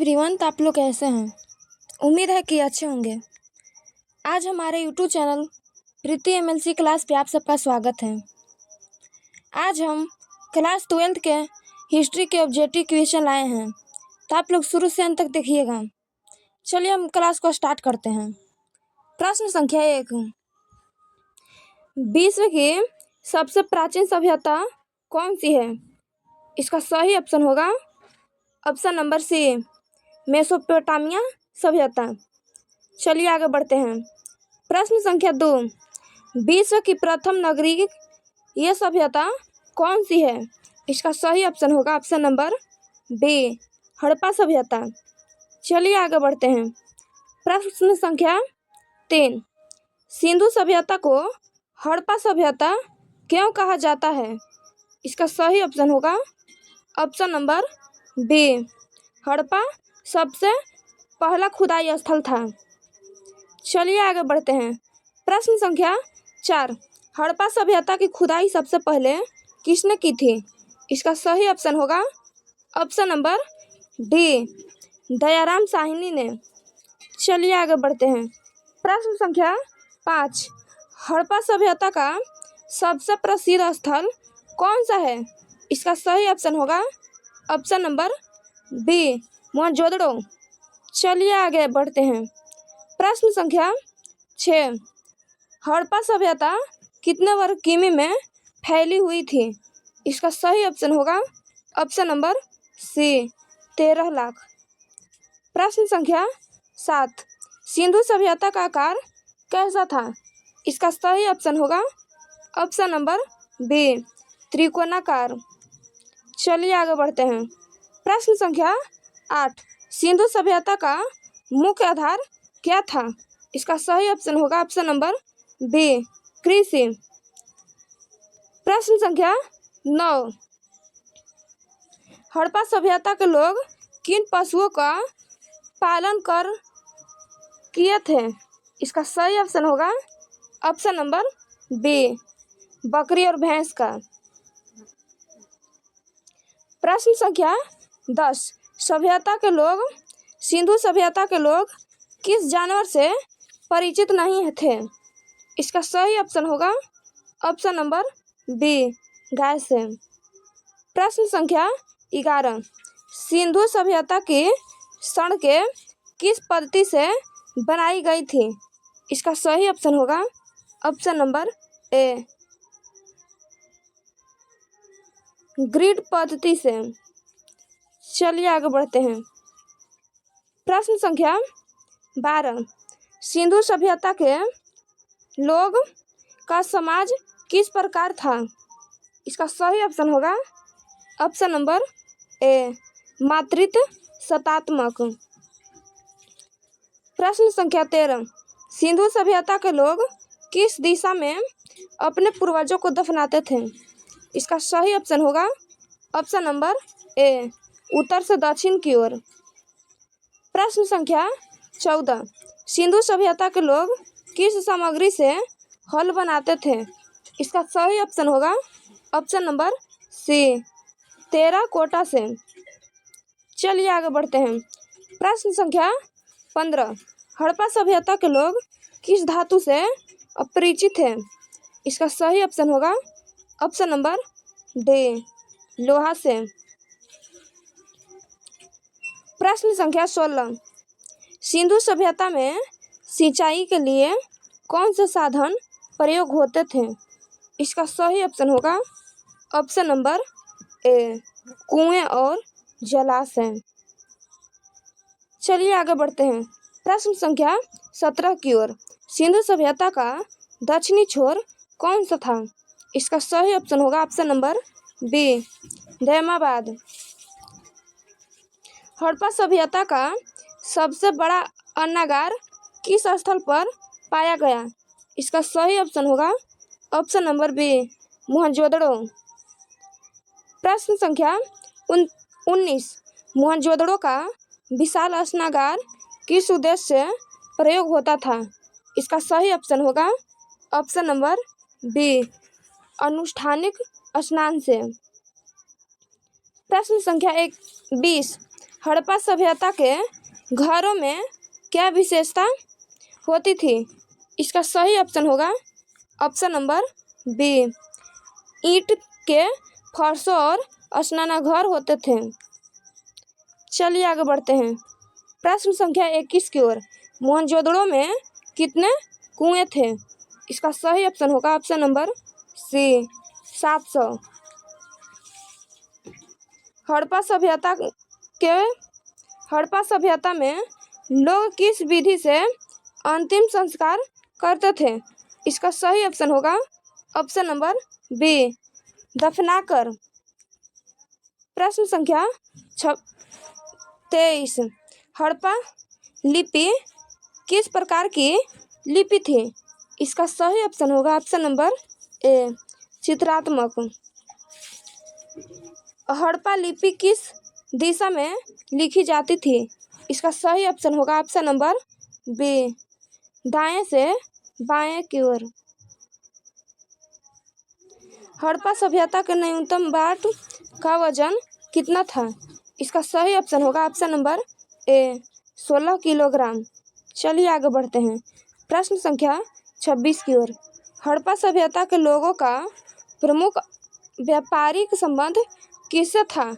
Everyone, तो आप लोग कैसे हैं? उम्मीद है कि अच्छे होंगे। आज हमारे यूट्यूब चैनल प्रीति एमएलसी क्लास पे आप सबका स्वागत है। आज हम क्लास 12th के हिस्ट्री के ऑब्जेक्टिव क्वेश्चन लाए हैं, तो आप लोग शुरू से अंत तक देखिएगा। चलिए हम क्लास को स्टार्ट करते हैं। प्रश्न संख्या 1, विश्व की सबसे प्राचीन सभ्यता कौन सी है? इसका सही ऑप्शन होगा ऑप्शन नंबर सी, मेसोपोटामिया सभ्यता। चलिए आगे बढ़ते हैं। प्रश्न संख्या 2, विश्व की प्रथम नगरीय ये सभ्यता कौन सी है? इसका सही ऑप्शन होगा ऑप्शन नंबर बी, हड़प्पा सभ्यता। चलिए आगे बढ़ते हैं। प्रश्न संख्या 3, सिंधु सभ्यता को हड़प्पा सभ्यता क्यों कहा जाता है? इसका सही ऑप्शन होगा ऑप्शन नंबर बी, हड़प्पा सबसे पहला खुदाई स्थल था। चलिए आगे बढ़ते हैं। प्रश्न संख्या 4, हड़प्पा सभ्यता की खुदाई सबसे पहले किसने की थी? इसका सही ऑप्शन होगा option number D, Dayaram Sahni ने। चलिए आगे बढ़ते हैं। प्रश्न संख्या 5, हड़प्पा सभ्यता का सबसे प्रसिद्ध स्थल कौन सा है? इसका सही ऑप्शन होगा ऑप्शन नंबर बी, मोहनजोदड़ो। चलिए आगे बढ़ते हैं। प्रश्न संख्या 6, हड़प्पा सभ्यता कितने वर्ग किमी में फैली हुई थी? इसका सही ऑप्शन होगा ऑप्शन नंबर सी, 13 लाख। प्रश्न संख्या 7, सिंधु सभ्यता का आकार कैसा था? इसका सही ऑप्शन होगा ऑप्शन नंबर बी, त्रिकोणाकार। चलिए आगे बढ़ते हैं। प्रश्न संख्या 8, सिंधु सभ्यता का मुख्य आधार क्या था? इसका सही ऑप्शन होगा ऑप्शन नंबर बी, कृषि। प्रश्न संख्या 9, हड़प्पा सभ्यता के लोग किन पशुओं का पालन कर किए थे? इसका सही ऑप्शन होगा ऑप्शन नंबर बी, बकरी और भैंस का। प्रश्न संख्या 10, सिंधु सभ्यता के लोग किस जानवर से परिचित नहीं थे? इसका सही ऑप्शन होगा ऑप्शन नंबर बी, गाय से। प्रश्न संख्या 11, सिंधु सभ्यता की सड़कें किस पद्धति से बनाई गई थी? इसका सही ऑप्शन होगा ऑप्शन नंबर ए, ग्रिड पद्धति से। चलिए आगे बढ़ते हैं। प्रश्न संख्या 12, सिंधु सभ्यता के लोग का समाज किस प्रकार था? इसका सही ऑप्शन होगा ऑप्शन नंबर ए, मातृत्व सत्तात्मक। प्रश्न संख्या 13, सिंधु सभ्यता के लोग किस दिशा में अपने पूर्वजों को दफनाते थे? इसका सही ऑप्शन होगा ऑप्शन नंबर ए, उत्तर से दक्षिण की ओर। प्रश्न संख्या 14, सिंधु सभ्यता के लोग किस सामग्री से हल बनाते थे? इसका सही ऑप्शन होगा ऑप्शन नंबर सी, टेराकोटा से। चलिए आगे बढ़ते हैं। प्रश्न संख्या 15, हड़प्पा सभ्यता के लोग किस धातु से अपरिचित थे? इसका सही ऑप्शन होगा ऑप्शन नंबर डी, लोहा से। प्रश्न संख्या 16, सिंधु सभ्यता में सिंचाई के लिए कौन से साधन प्रयोग होते थे? इसका सही ऑप्शन होगा ऑप्शन नंबर ए, कुएं और जलाशय। चलिए आगे बढ़ते हैं। प्रश्न संख्या 17 की ओर, सिंधु सभ्यता का दक्षिणी छोर कौन सा था? इसका सही ऑप्शन होगा option number B, Daimabad. Harappa सभ्यता का सबसे बड़ा अन्नागार किस स्थल पर पाया गया? इसका सही ऑप्शन होगा ऑप्शन नंबर बी, मोहनजोदड़ो। प्रश्न संख्या 19, मोहनजोदड़ो का विशाल स्नानागार किस उद्देश्य से प्रयोग होता था? इसका सही ऑप्शन होगा ऑप्शन नंबर बी, अनुष्ठानिक स्नान से। प्रश्न संख्या 20, हड़प्पा सभ्यता के घरों में क्या विशेषता होती थी? इसका सही ऑप्शन होगा ऑप्शन नंबर बी, ईंट के फर्शों और स्नानागार होते थे। चलिए आगे बढ़ते हैं। प्रश्न संख्या 21 की ओर। मोहनजोदड़ो में कितने कुएं थे? इसका सही ऑप्शन होगा ऑप्शन नंबर सी, 700। हड़प्पा सभ्यता में लोग किस विधि से अंतिम संस्कार करते थे? इसका सही ऑप्शन होगा ऑप्शन नंबर बी, दफनाकर। प्रश्न संख्या 23। हड़प्पा लिपि किस प्रकार की लिपि थी? इसका सही ऑप्शन होगा ऑप्शन नंबर ए, चित्रात्मक। हड़प्पा लिपि किस दिशा में लिखी जाती थी? इसका सही ऑप्शन होगा ऑप्शन नंबर बी, दाएं से बाएं की ओर। हड़प्पा सभ्यता के न्यूनतम बाट का वजन कितना था? इसका सही ऑप्शन होगा ऑप्शन नंबर ए, 16 किलोग्राम। चलिए आगे बढ़ते हैं। प्रश्न संख्या 26 की ओर। हड़प्पा सभ्यता के लोगों का प्रमुख व्यापारिक संबंध किससे था?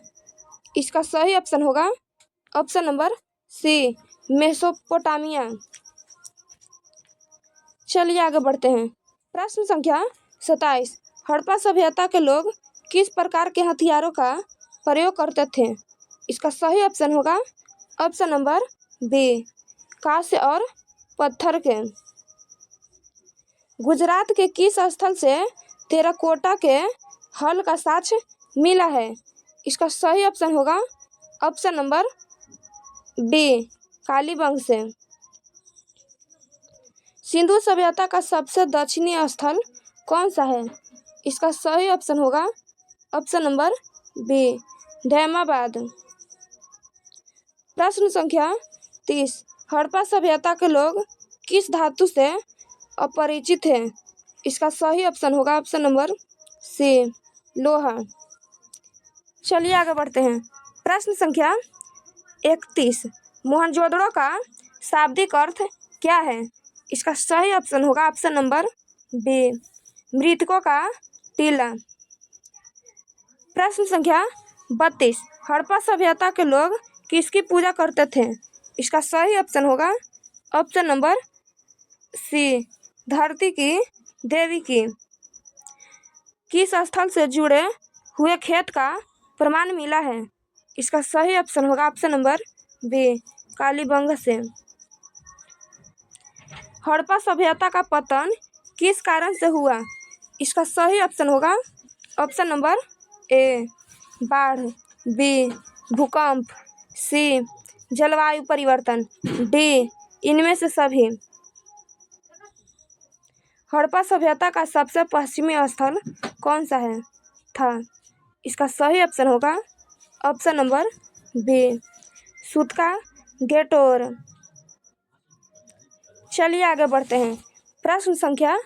इसका सही ऑप्शन होगा ऑप्शन नंबर सी, मेसोपोटामिया। चलिए आगे बढ़ते हैं। प्रश्न संख्या 27। हड़प्पा सभ्यता के लोग किस प्रकार के हथियारों का प्रयोग करते थे? इसका सही ऑप्शन होगा ऑप्शन नंबर बी, कांस्य और पत्थर के। गुजरात के किस स्थल से टेराकोटा के हल का साक्ष्य मिला है? इसका सही ऑप्शन होगा ऑप्शन नंबर बी, कालीबंग से। सिंधु सभ्यता का सबसे दक्षिणी स्थल कौन सा है? इसका सही ऑप्शन होगा ऑप्शन नंबर बी, धैमाबाद। प्रश्न संख्या 30। हड़प्पा सभ्यता के लोग किस धातु से अपरिचित हैं? इसका सही ऑप्शन होगा ऑप्शन नंबर सी, लोहा। चलिए आगे बढ़ते हैं। प्रश्न संख्या 31। मोहनजोदड़ो का शाब्दिक अर्थ क्या है? इसका सही ऑप्शन होगा ऑप्शन नंबर बी, मृतकों का टीला। प्रश्न संख्या 32। हड़प्पा सभ्यता के लोग किसकी पूजा करते थे? इसका सही ऑप्शन होगा ऑप्शन नंबर सी, धरती की देवी की। किस स्थल से जुड़े हुए खेत का प्रमाण मिला है? इसका सही ऑप्शन होगा ऑप्शन नंबर बी, कालीबंग से। हड़प्पा सभ्यता का पतन किस कारण से हुआ? इसका सही ऑप्शन होगा ऑप्शन नंबर ए, बाढ़, बी, भूकंप, सी, जलवायु परिवर्तन, डी, इनमें से सभी। हड़प्पा सभ्यता का सबसे पश्चिमी स्थल कौन सा था? इसका सही ऑप्शन होगा ऑप्शन नंबर बी, सूतका गेटोर। चलिए आगे बढ़ते हैं। प्रश्न संख्या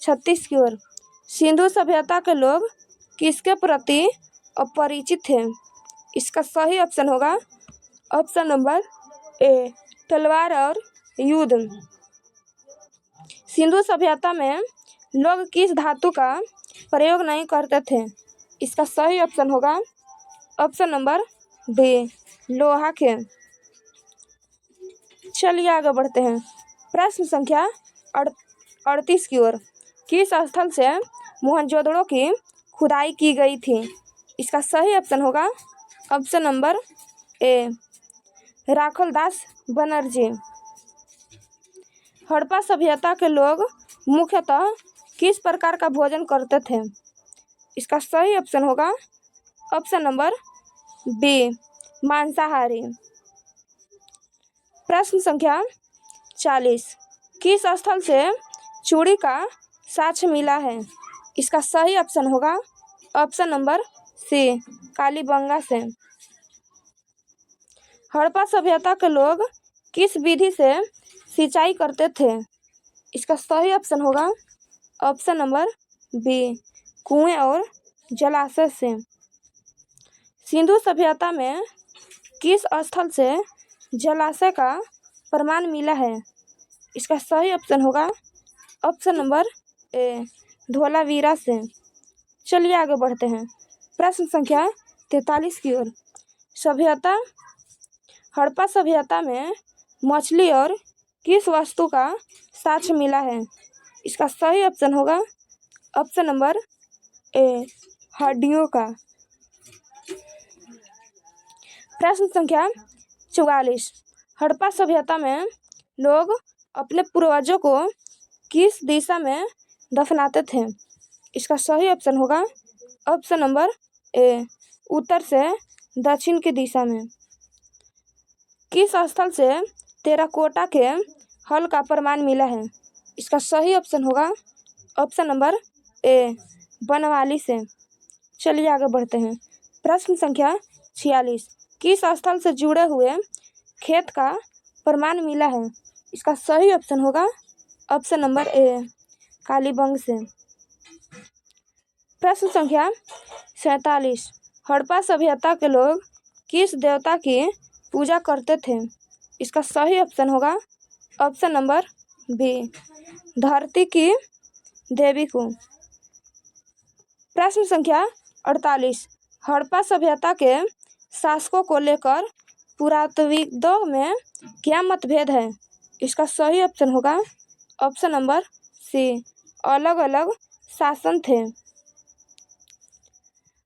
36 की ओर। सिंधु सभ्यता के लोग किसके प्रति अपरिचित थे? इसका सही ऑप्शन होगा ऑप्शन नंबर ए, तलवार और युद्ध। सिंधु सभ्यता में लोग किस धातु का प्रयोग नहीं करते थे? इसका सही ऑप्शन होगा ऑप्शन नंबर बी, लोहा के। चलिए आगे बढ़ते हैं। प्रश्न संख्या 38 की ओर। किस स्थल से मोहनजोदड़ो की खुदाई की गई थी? इसका सही ऑप्शन होगा option number A, Rakhaldas Banerjee. Harappa सभ्यता के लोग मुख्यतः किस प्रकार का भोजन करते थे? इसका सही ऑप्शन होगा ऑप्शन नंबर बी, मांसाहारी। प्रश्न संख्या 40। किस स्थल से चूड़ी का साक्ष्य मिला है? इसका सही ऑप्शन होगा ऑप्शन नंबर सी, कालीबंगा से। हड़प्पा सभ्यता के लोग किस विधि से सिंचाई करते थे? इसका सही ऑप्शन होगा ऑप्शन नंबर बी, कुएं और जलाशय से। सिंधु सभ्यता में किस स्थल से जलाशय का प्रमाण मिला है? इसका सही ऑप्शन होगा ऑप्शन नंबर ए, धोलावीरा से। चलिए आगे बढ़ते हैं प्रश्न संख्या 43 की ओर। सभ्यता हड़प्पा सभ्यता में मछली और किस वस्तु का साक्ष्य मिला है? इसका सही ऑप्शन होगा ऑप्शन नंबर ए, हड्डियों का। प्रश्न संख्या 44। हड़प्पा सभ्यता में लोग अपने पूर्वजों को किस दिशा में दफनाते थे? इसका सही ऑप्शन होगा ऑप्शन नंबर ए, उत्तर से दक्षिण की दिशा में। किस स्थल से टेराकोटा के हल का प्रमाण मिला है? इसका सही ऑप्शन होगा ऑप्शन नंबर ए, बनवाली से। चलिए आगे बढ़ते हैं प्रश्न संख्या 46। किस स्थल से जुड़े हुए खेत का प्रमाण मिला है? इसका सही ऑप्शन होगा ऑप्शन नंबर ए, कालीबंग से। प्रश्न संख्या 47। हड़प्पा सभ्यता के लोग किस देवता की पूजा करते थे? इसका सही ऑप्शन होगा ऑप्शन नंबर बी, धरती की देवी को। प्रश्न संख्या 48। हड़प्पा सभ्यता के शासकों को लेकर पुरातत्वविदों में क्या मतभेद है? इसका सही ऑप्शन होगा ऑप्शन नंबर सी, अलग अलग शासन थे।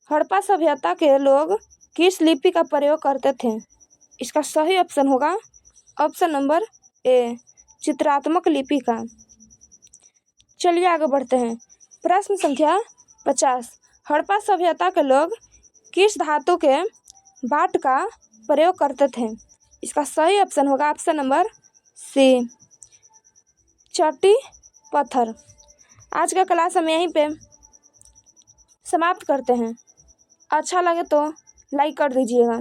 हड़प्पा सभ्यता के लोग किस लिपि का प्रयोग करते थे? इसका सही ऑप्शन होगा ऑप्शन नंबर ए, चित्रात्मक लिपि का। चलिए आगे बढ़ते हैं प्रश्न संख्या 50। हड़प्पा सभ्यता के लोग किस धातु के बाट का प्रयोग करते थे? इसका सही ऑप्शन होगा ऑप्शन नंबर सी, चट्टी पत्थर। आज का क्लास हम यहीं पे समाप्त करते हैं। अच्छा लगे तो लाइक कर दीजिएगा।